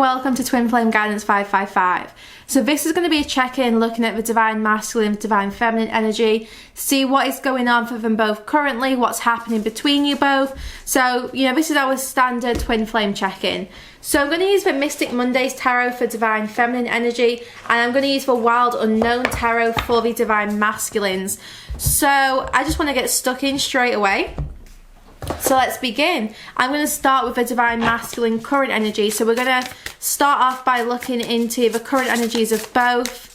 welcome to Twin Flame Guidance 555. So this is going to be a check-in looking at the Divine Masculine, Divine Feminine energy, see what is going on for them both currently, what's happening between you both. So, this is our standard Twin Flame check-in. So I'm going to use the Mystic Mondays Tarot for Divine Feminine energy, and I'm going to use the Wild Unknown Tarot for the Divine Masculines. So I just want to get stuck in straight away. So let's begin. I'm going to start with the Divine Masculine current energy. So we're going to start off by looking into the current energies of both.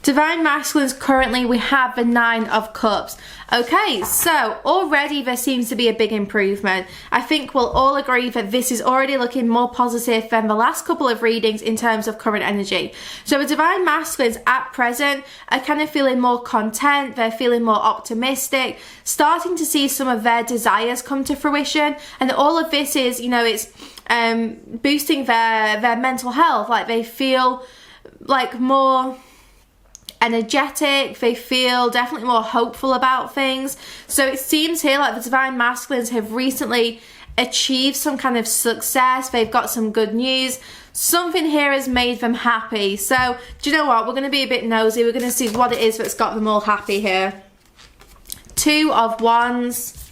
Divine Masculines currently, we have the Nine of Cups. Okay, so already there seems to be a big improvement. I think we'll all agree that this is already looking more positive than the last couple of readings in terms of current energy. So the Divine Masculines at present are kind of feeling more content, they're feeling more optimistic, starting to see some of their desires come to fruition, and all of this is, it's boosting their mental health. Like they feel like more energetic, they feel definitely more hopeful about things. So it seems here like the Divine Masculines have recently achieved some kind of success, they've got some good news, something here has made them happy. So do you know what, we're going to be a bit nosy, we're going to see what it is that's got them all happy here. Two of Wands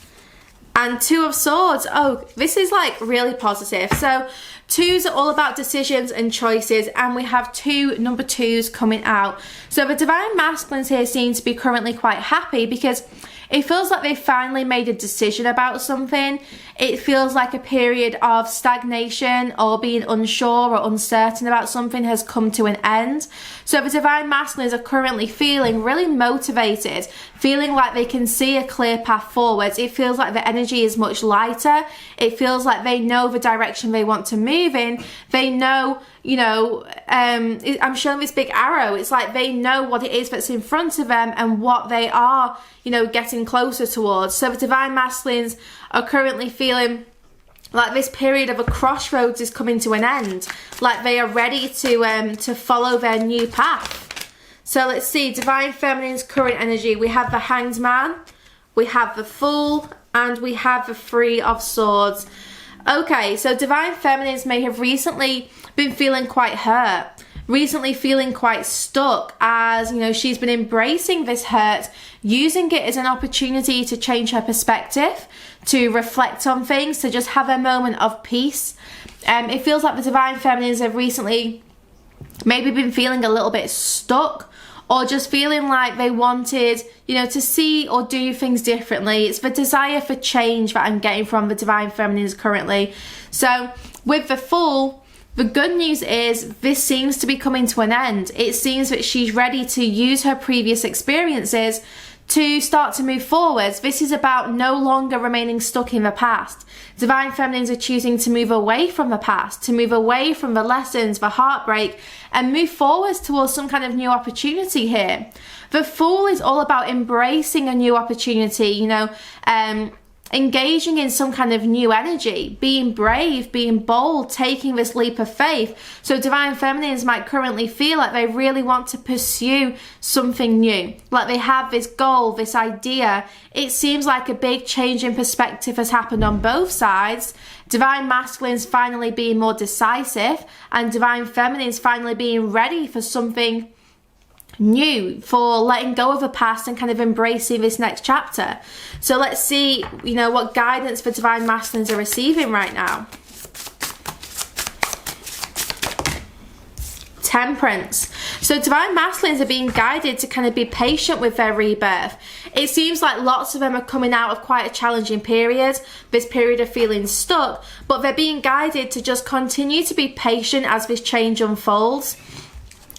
and Two of Swords. Oh, this is like really positive. So twos are all about decisions and choices, and we have two number twos coming out. So the Divine Masculines here seem to be currently quite happy because it feels like they finally made a decision about something. It feels like a period of stagnation or being unsure or uncertain about something has come to an end. So the Divine Masculines are currently feeling really motivated, feeling like they can see a clear path forwards. It feels like the energy is much lighter. It feels like they know the direction they want to move in. They know, I'm showing this big arrow. It's like they know what it is that's in front of them and what they are, getting closer towards. So the Divine Masculines are currently feeling like this period of a crossroads is coming to an end. Like they are ready to follow their new path. So let's see, Divine Feminine's current energy. We have the Hanged Man, we have the Fool, and we have the Three of Swords. Okay, so Divine Feminines may have recently been feeling quite hurt, recently feeling quite stuck, as she's been embracing this hurt, using it as an opportunity to change her perspective, to reflect on things, to just have a moment of peace. It feels like the Divine Feminines have recently maybe been feeling a little bit stuck, or just feeling like they wanted, to see or do things differently. It's the desire for change that I'm getting from the Divine Feminines currently. So with the Fool, the good news is this seems to be coming to an end. It seems that she's ready to use her previous experiences to start to move forwards. This is about no longer remaining stuck in the past. Divine Feminines are choosing to move away from the past, to move away from the lessons, the heartbreak, and move forwards towards some kind of new opportunity here. The Fool is all about embracing a new opportunity, engaging in some kind of new energy, being brave, being bold, taking this leap of faith. So Divine Feminines might currently feel like they really want to pursue something new, like they have this goal, this idea. It seems like a big change in perspective has happened on both sides. Divine Masculines finally being more decisive, and Divine Feminines finally being ready for something new, for letting go of the past and kind of embracing this next chapter. So let's see, what guidance for Divine Masculines are receiving right now. Temperance. So Divine Masculines are being guided to kind of be patient with their rebirth. It seems like lots of them are coming out of quite a challenging period, this period of feeling stuck, but they're being guided to just continue to be patient as this change unfolds.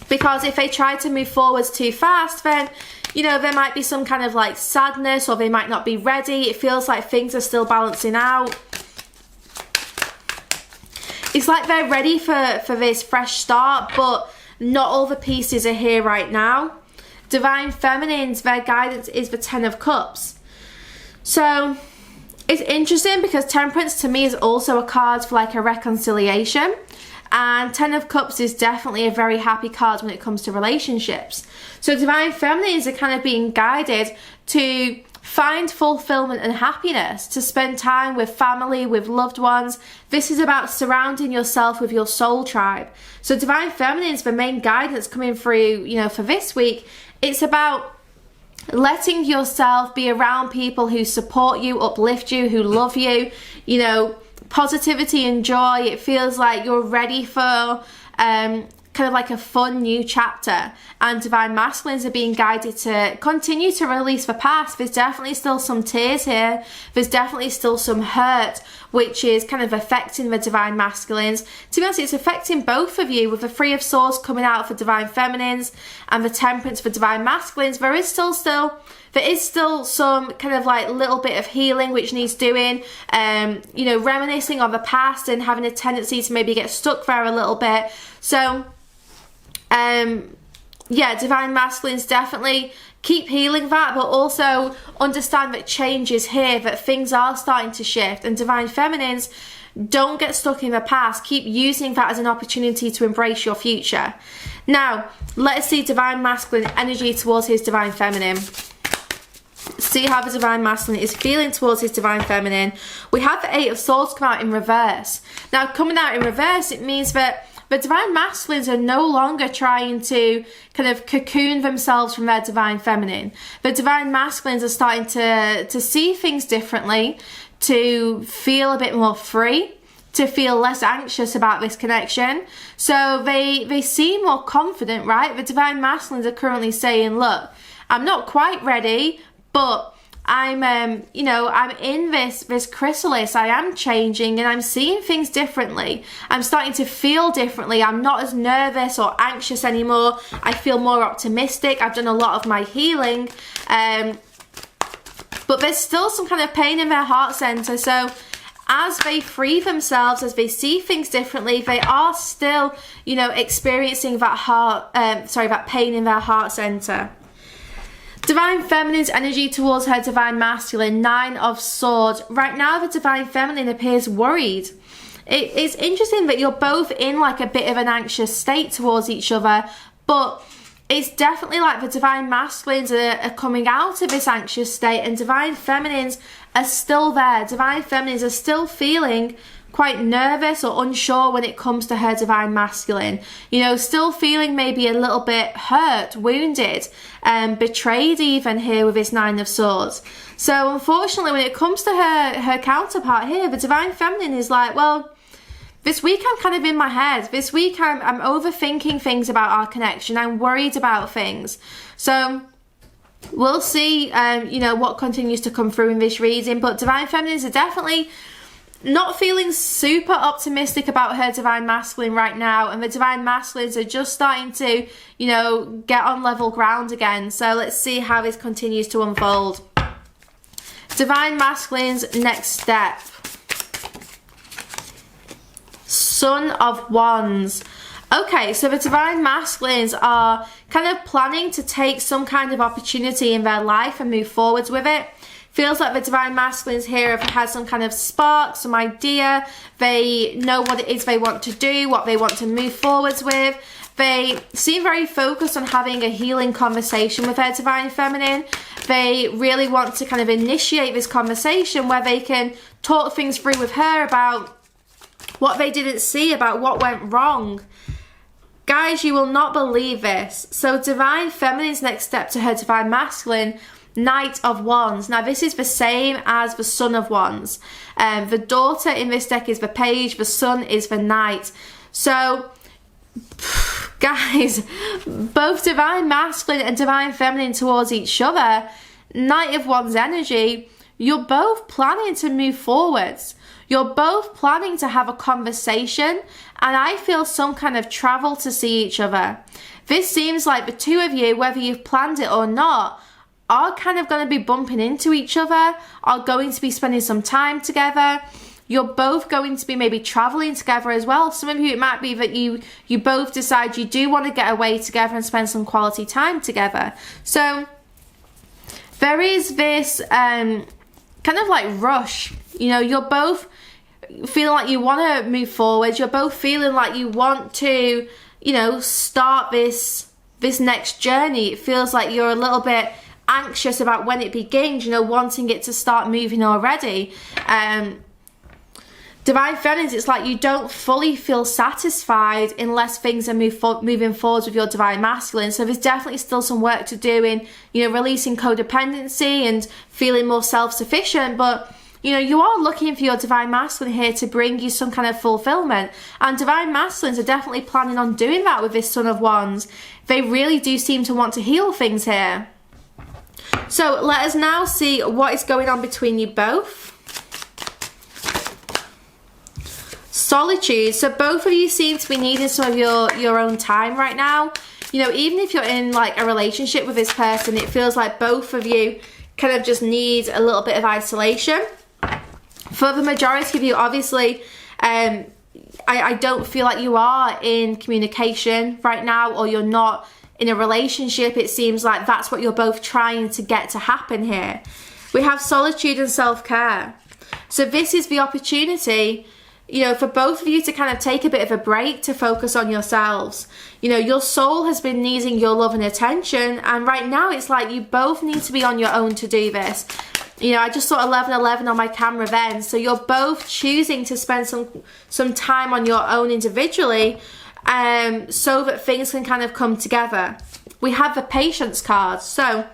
Because if they try to move forwards too fast, then, there might be some kind of like sadness, or they might not be ready. It feels like things are still balancing out. It's like they're ready for this fresh start, but not all the pieces are here right now. Divine Feminines, their guidance is the Ten of Cups. So it's interesting because Temperance to me is also a card for like a reconciliation. And Ten of Cups is definitely a very happy card when it comes to relationships. So Divine Feminines are kind of being guided to find fulfillment and happiness, to spend time with family, with loved ones. This is about surrounding yourself with your soul tribe. So Divine Feminine is the main guidance coming through, you know, for this week. It's about letting yourself be around people who support you, uplift you, who love you, you know, positivity and joy. It feels like you're ready for kind of like a fun new chapter, and Divine Masculines are being guided to continue to release the past. There's definitely still some tears here. There's definitely still some hurt, which is kind of affecting the Divine Masculines. To be honest, it's affecting both of you, with the Three of Swords coming out for Divine Feminines and the Temperance for Divine Masculines. There is still some kind of like little bit of healing which needs doing, you know, reminiscing of the past and having a tendency to maybe get stuck there a little bit. So yeah, Divine Masculines, definitely keep healing that, but also understand that change is here, that things are starting to shift. And Divine Feminines, don't get stuck in the past. Keep using that as an opportunity to embrace your future. Now, let's see Divine Masculine energy towards his Divine Feminine. See how the Divine Masculine is feeling towards his Divine Feminine. We have the Eight of Swords come out in reverse. Now, coming out in reverse, it means that the Divine Masculines are no longer trying to kind of cocoon themselves from their Divine Feminine. The Divine Masculines are starting to see things differently, to feel a bit more free, to feel less anxious about this connection. So they seem more confident, right? The Divine Masculines are currently saying, look, I'm not quite ready, but I'm you know, I'm in this chrysalis. I am changing and I'm seeing things differently. I'm starting to feel differently. I'm not as nervous or anxious anymore. I feel more optimistic. I've done a lot of my healing, but there's still some kind of pain in their heart center. So as they free themselves, as they see things differently, they are still, you know, experiencing that pain in their heart center. Divine Feminine's energy towards her Divine Masculine, Nine of Swords. Right now, the Divine Feminine appears worried. It's interesting that you're both in like a bit of an anxious state towards each other, but it's definitely like the Divine Masculines are coming out of this anxious state, and Divine Feminines are still there. Divine Feminines are still feeling quite nervous or unsure when it comes to her Divine Masculine. You know, still feeling maybe a little bit hurt, wounded, betrayed even here with this Nine of Swords. So unfortunately, when it comes to her counterpart here, the Divine Feminine is like, well, this week I'm kind of in my head. This week I'm overthinking things about our connection. I'm worried about things. So we'll see, you know, what continues to come through in this reading. But Divine Feminines are definitely not feeling super optimistic about her Divine Masculine right now, and the Divine Masculines are just starting to, you know, get on level ground again. So let's see how this continues to unfold. Divine Masculine's next step. Son of Wands. Okay, so the Divine Masculines are kind of planning to take some kind of opportunity in their life and move forwards with it. Feels like the Divine Masculines here have had some kind of spark, some idea. They know what it is they want to do, what they want to move forwards with. They seem very focused on having a healing conversation with their Divine Feminine. They really want to kind of initiate this conversation where they can talk things through with her about what they didn't see, about what went wrong. Guys, you will not believe this. So Divine Feminine's next step to her Divine Masculine, Knight of Wands. Now this is the same as the Son of Wands. The daughter in this deck is the Page, the son is the Knight. So guys, both Divine Masculine and Divine Feminine towards each other, Knight of Wands energy, you're both planning to move forwards. You're both planning to have a conversation, and I feel some kind of travel to see each other. This seems like the two of you, whether you've planned it or not, are kind of going to be bumping into each other, are going to be spending some time together. You're both going to be maybe traveling together as well. Some of you, it might be that you both decide you do want to get away together and spend some quality time together. So there is this kind of like rush. You know, you're both feeling like you want to move forward. You're both feeling like you want to, you know, start this next journey. It feels like you're a little bit anxious about when it begins, you know, wanting it to start moving already. Divine Feminines, it's like you don't fully feel satisfied unless things are moving forwards with your Divine Masculine. So there's definitely still some work to do in, you know, releasing codependency and feeling more self-sufficient. But, you know, you are looking for your Divine Masculine here to bring you some kind of fulfillment. And Divine Masculines are definitely planning on doing that with this Son of Wands. They really do seem to want to heal things here. So let us now see what is going on between you both. Solitude. So both of you seem to be needing some of your own time right now. You know, even if you're in like a relationship with this person, it feels like both of you kind of just need a little bit of isolation. For the majority of you, obviously, I don't feel like you are in communication right now, or you're not in a relationship. It seems like that's what you're both trying to get to happen here. We have solitude and self-care. So this is the opportunity, you know, for both of you to kind of take a bit of a break to focus on yourselves. You know, your soul has been needing your love and attention, and right now it's like you both need to be on your own to do this. You know, I just saw 1111 on my camera then, so you're both choosing to spend some time on your own individually, so that things can kind of come together. We have the Patience card. So,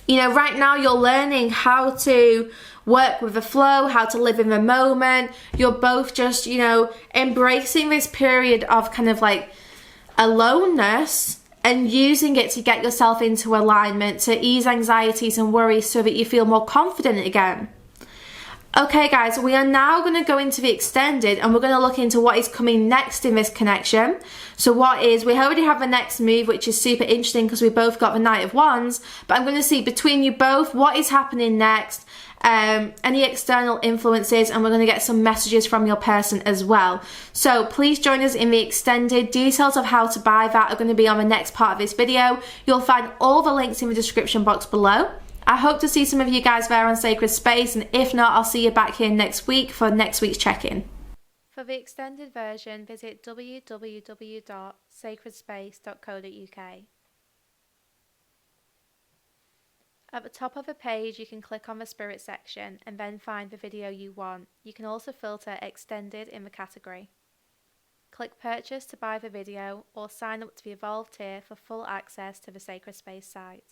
you know, right now you're learning how to work with the flow, how to live in the moment. You're both just, you know, embracing this period of kind of like aloneness and using it to get yourself into alignment, to ease anxieties and worries so that you feel more confident again. Okay guys, we are now going to go into the extended, and we're going to look into what is coming next in this connection. So we already have the next move, which is super interesting because we both got the Knight of Wands, but I'm going to see between you both what is happening next, any external influences, and we're going to get some messages from your person as well. So please join us in the extended. Details of how to buy that are going to be on the next part of this video. You'll find all the links in the description box below. I hope to see some of you guys there on Sacred Space, and if not, I'll see you back here next week for next week's check-in. For the extended version, visit www.sacredspace.co.uk. At the top of the page, you can click on the Spirit section and then find the video you want. You can also filter Extended in the category. Click Purchase to buy the video, or sign up to the Evolved tier for full access to the Sacred Space site.